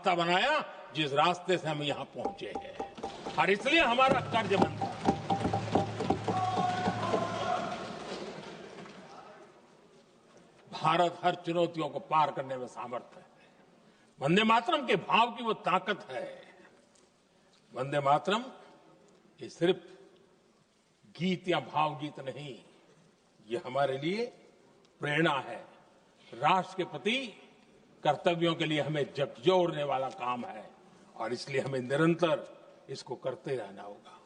रास्ता बनाया जिस रास्ते से हम यहां पहुंचे हैं। और इसलिए हमारा कर्ज बनता है। भारत हर चुनौतियों को पार करने में सामर्थ्य है। वंदे मातरम के भाव की वो ताकत है। वंदे मातरम ये सिर्फ गीत या भावगीत नहीं, ये हमारे लिए प्रेरणा है। राष्ट्र के प्रति कर्तव्यों के लिए हमें झकझोरने वाला काम है और इसलिए हमें निरंतर इसको करते रहना होगा।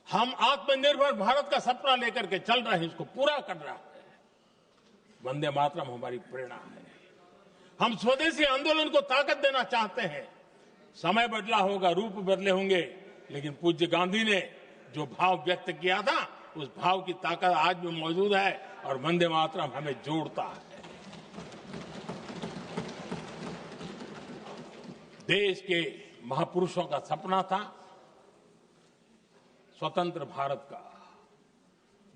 हम आत्मनिर्भर भारत का सपना लेकर के चल रहे हैं, इसको पूरा कर रहे हैं। वंदे मातरम हमारी प्रेरणा है। हम स्वदेशी आंदोलन को ताकत देना चाहते हैं। समय बदला होगा, रूप बदले होंगे, लेकिन पूज्य गांधी ने जो भाव व्यक्त किया था उस भाव की ताकत आज भी मौजूद है और वंदे मातरम हमें जोड़ता है। देश के महापुरुषों का सपना था स्वतंत्र भारत का।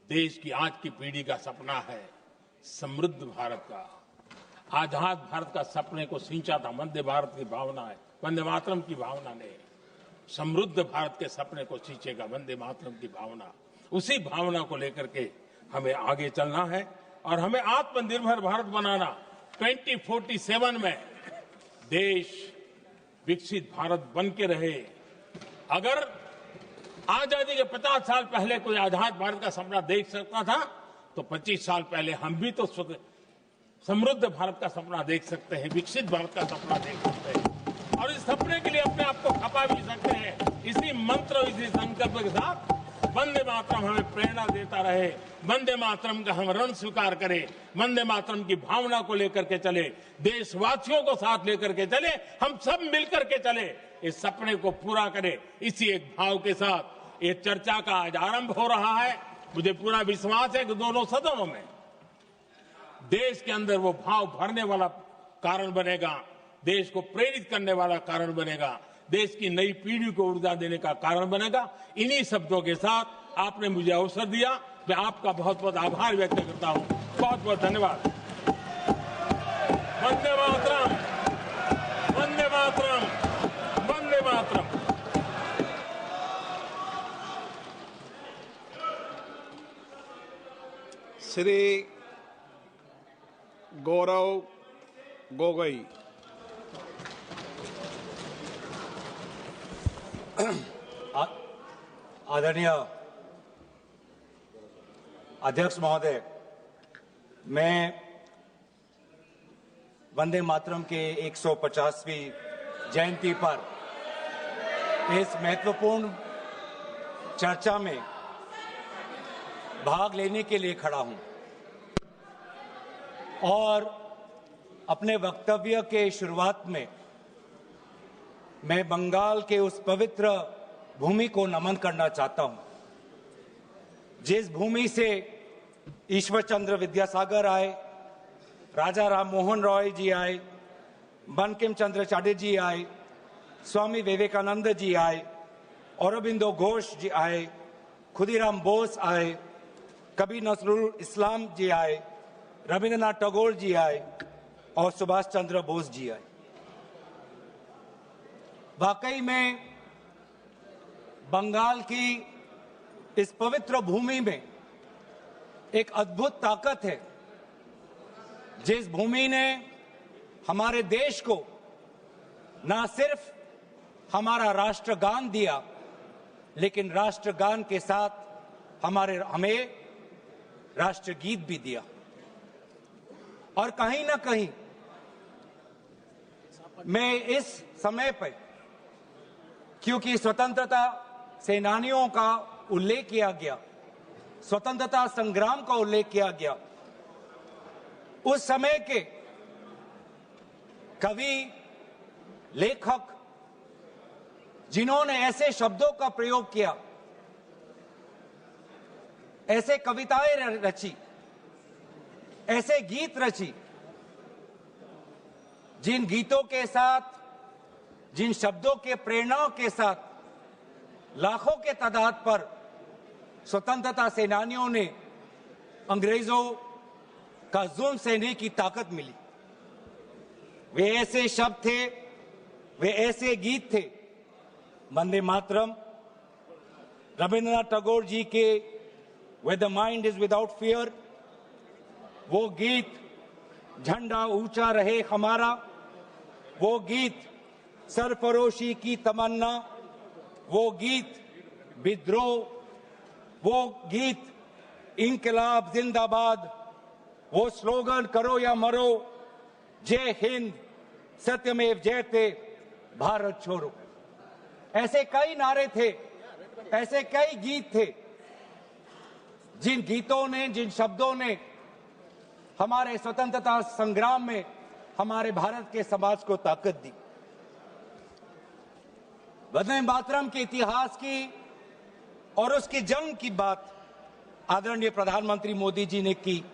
देश की आज की पीढ़ी का सपना है समृद्ध भारत का। आजाद भारत का सपने को सिंचा था वंदे भारत की भावना है, वंदे मातरम की भावना ने। समृद्ध भारत के सपने को सींचेगा वंदे मातरम की भावना। उसी भावना को लेकर के हमें आगे चलना है और हमें आत्मनिर्भर भारत बनाना। 2047 में देश विकसित भारत बन के रहे। अगर आजादी के 50 साल पहले कोई आजाद भारत का सपना देख सकता था तो 25 साल पहले हम भी तो समृद्ध भारत का सपना देख सकते हैं, विकसित भारत का सपना देख सकते हैं और इस सपने के लिए अपने आप को खपा भी सकते हैं। इसी मंत्र, इसी संकल्प के साथ वंदे मातरम हमें प्रेरणा देता रहे। वंदे मातरम का हम ऋण स्वीकार करें, वंदे मातरम की भावना को लेकर के चले, देशवासियों को साथ लेकर के चले, हम सब मिलकर के चले, इस सपने को पूरा करें। इसी एक भाव के साथ ये चर्चा का आज आरंभ हो रहा है। मुझे पूरा विश्वास है कि दोनों सदनों में देश के अंदर वो भाव भरने वाला कारण बनेगा, देश को प्रेरित करने वाला कारण बनेगा, देश की नई पीढ़ी को ऊर्जा देने का कारण बनेगा। इन्हीं शब्दों के साथ आपने मुझे अवसर दिया, मैं आपका बहुत बहुत आभार व्यक्त करता हूं। बहुत बहुत धन्यवाद। वंदे मातरम, वंदे मातरम, वंदे मातरम। श्री गौरव गोगोई। आदरणीय अध्यक्ष महोदय, मैं वंदे मातरम के 150वीं जयंती पर इस महत्वपूर्ण चर्चा में भाग लेने के लिए खड़ा हूं और अपने वक्तव्य के शुरुआत में मैं बंगाल के उस पवित्र भूमि को नमन करना चाहता हूं, जिस भूमि से ईश्वर चंद्र विद्यासागर आए, राजा राम मोहन रॉय जी आए, बंकिम चंद्र चटर्जी आए, स्वामी विवेकानंद जी आए, औरबिंदो घोष जी आए, खुदीराम बोस आए, कबीर नजरुल इस्लाम जी आए, रविंद्रनाथ टैगोर जी आए और सुभाष चंद्र बोस जी आए। वाकई में बंगाल की इस पवित्र भूमि में एक अद्भुत ताकत है, जिस भूमि ने हमारे देश को ना सिर्फ हमारा राष्ट्रगान दिया, लेकिन राष्ट्रगान के साथ हमें राष्ट्रगीत भी दिया। और कहीं ना कहीं मैं इस समय पर, क्योंकि स्वतंत्रता सेनानियों का उल्लेख किया गया, स्वतंत्रता संग्राम का उल्लेख किया गया, उस समय के कवि, लेखक जिन्होंने ऐसे शब्दों का प्रयोग किया, ऐसे कविताएं रची, ऐसे गीत रची, जिन गीतों के साथ, जिन शब्दों के प्रेरणाओं के साथ लाखों के तादाद पर स्वतंत्रता सेनानियों ने अंग्रेजों का जुल्म सहने की ताकत मिली। वे ऐसे शब्द थे वे ऐसे गीत थे, वंदे मातरम, रविंद्रनाथ टैगोर जी के Where the mind is without fear, वो गीत झंडा ऊंचा रहे हमारा, वो गीत सरफरोशी की तमन्ना, वो गीत विद्रोह, वो गीत इंकलाब जिंदाबाद, वो स्लोगन करो या मरो, जय हिंद, सत्यमेव जयते, भारत छोड़ो। ऐसे कई नारे थे, ऐसे कई गीत थे, जिन गीतों ने, जिन शब्दों ने हमारे स्वतंत्रता संग्राम में हमारे भारत के समाज को ताकत दी। वंदे मातरम के इतिहास की और उसकी जंग की बात आदरणीय प्रधानमंत्री मोदी जी ने की।